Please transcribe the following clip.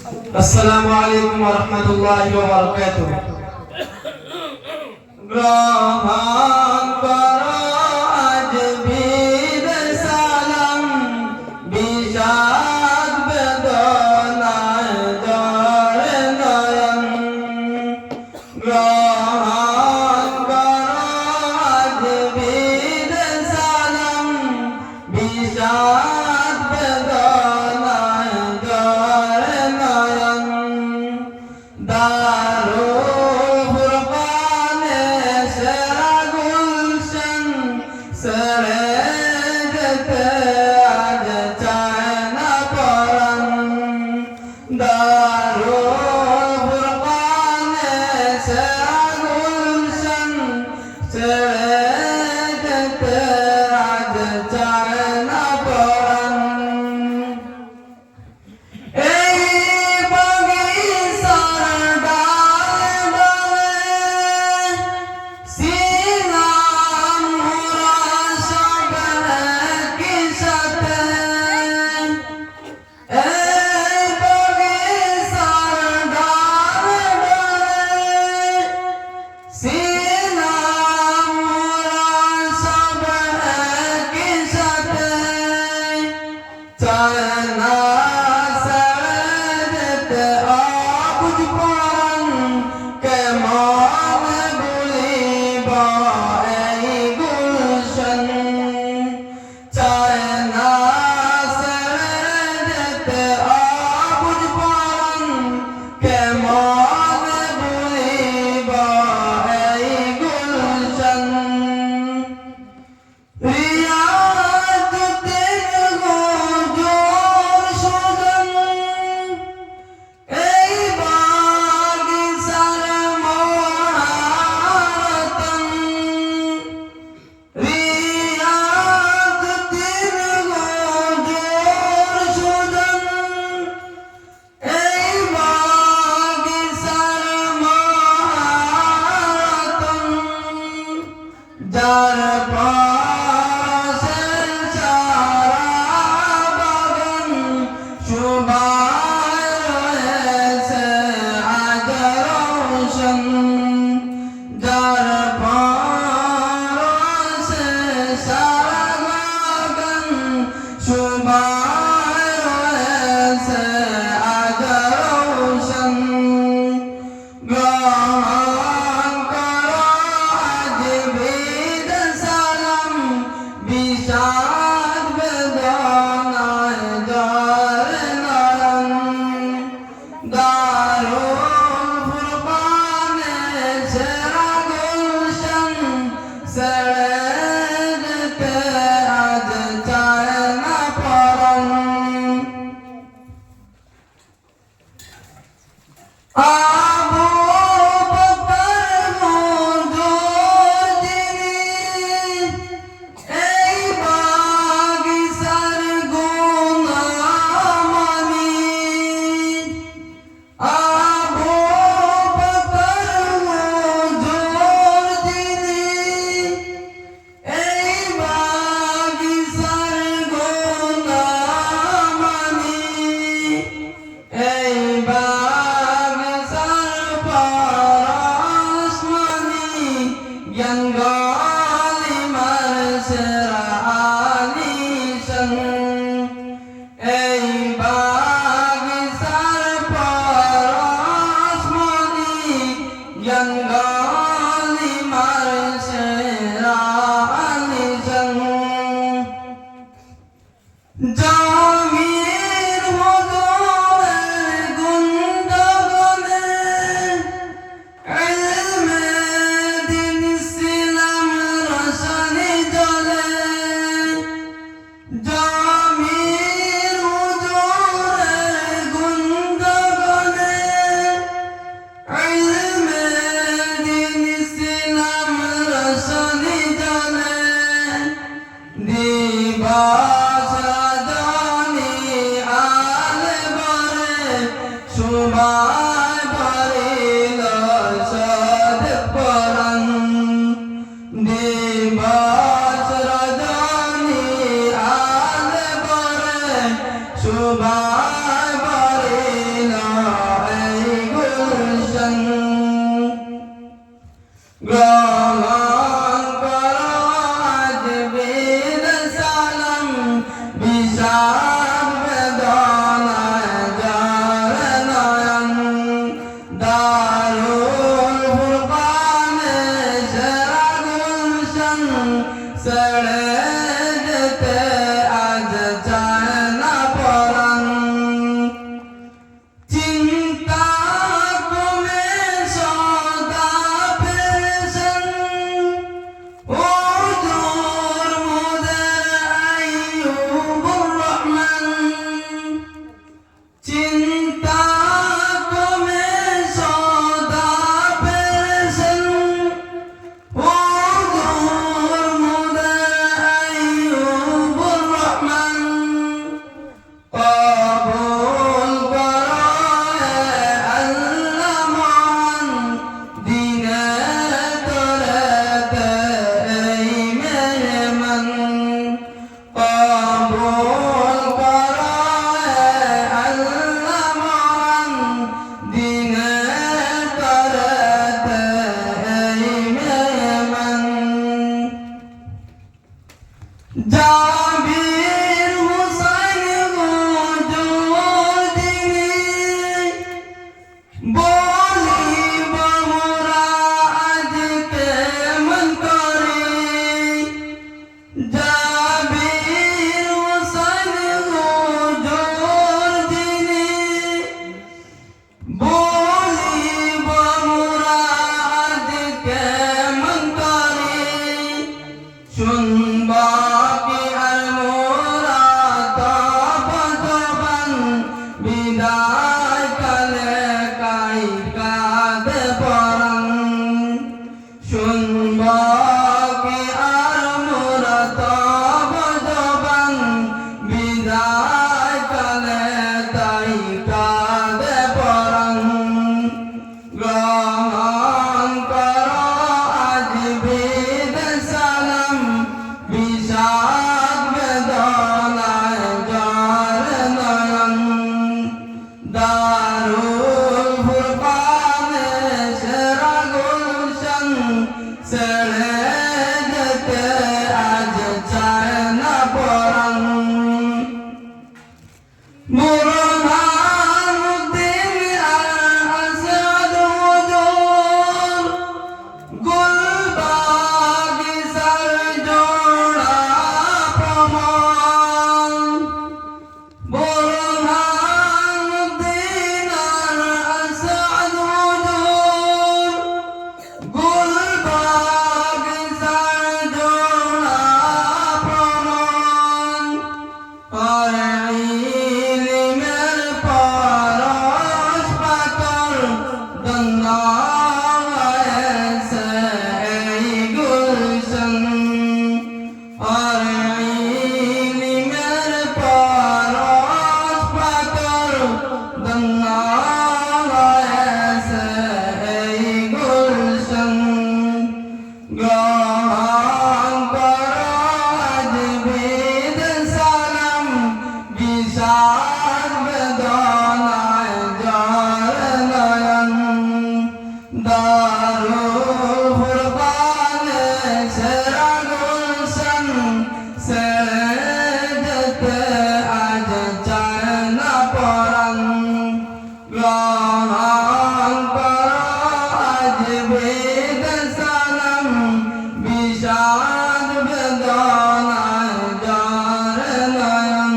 আসসালামু আলাইকুম ওয়া রাহমাতুল্লাহি ওয়া বারাকাতুহু। গ্রহণ করো আজ বিদ সালাম, বিষাদ বেদনায় জ্বরে নয়ন। গ্রহণ করো আজ বিদ সালাম, বিষাদ বেদনায় জ্বরে নয়ন। দারুল ফুরকানে সেরা গুলশন, সেরে যেতে আজ চায় না পরাণ। দারুল ফুরকানে সেরা গুলশন, সেরে যেতে আজ চায় না পরাণ। যার পাশে সারা বাগান শোভায় রয়েছে আজ রওশন। যার পাশে সারা বাগান শোভায় রয়েছে আজ রওশন। গ্রহণ করো আজ বিদ সালাম, বিষাদ বেদনায় জ্বরে নয়ন। দারুল ফুরকানে সেরা গুলশন, সেরে যেতে আজ চায় না পরাণ। আবু বকর হুজুর যিনি এই বাগিচার গুণামণি। আবু বকর হুজুর যিনি এই বাগিচার গুণামণি। এই জ্ঞান গালিমার সেরা আলিশান। এই বাগিচার পরশমণি, জ্ঞান গালিমার সেরা আলিশান। জামির হুজুরের গুঞ্জনে ইলমে দ্বীন ইসলাম রোশনি জ্বলে। জামির হুজুরের গুঞ্জনে ইলমে দ্বীন ইসলাম রোশনি জ্বলে। দিবস রজনী আলে বরে শোভায় ভরিল সদ পরাণ। দিবস রজনী আলে বরে শোভায় ভরিল দারুল ফুরকানে সেরা গুলশন ছেড়ে যেতে আজ চায় না পরাণ। বুরহানুদ্দিন আল-আসাদ হুজুর গুলবাগিচার জোড়া প্রমাণ। বুরহানুদ্দিন আল-আসাদ হুজুর গুলবাগিচার জোড়া প্রমাণ। ইলমের পরশ পাথর ধন্য হয়েছে এই গুলশন। ইলমের পরশ পাথর ধন্য হয়েছে এই গুলশন। গ্রহণ করো আজ বিদ সালাম বিষাদ বেদনায় জল নয়ন। দারুল ফুরকানে সেরা গুলশন ছেড়ে যেতে আজ চায় না পরাণ। গ্রহণ করো আজ বিদ সালাম বিষাদ বেদনায় জল নয়ন।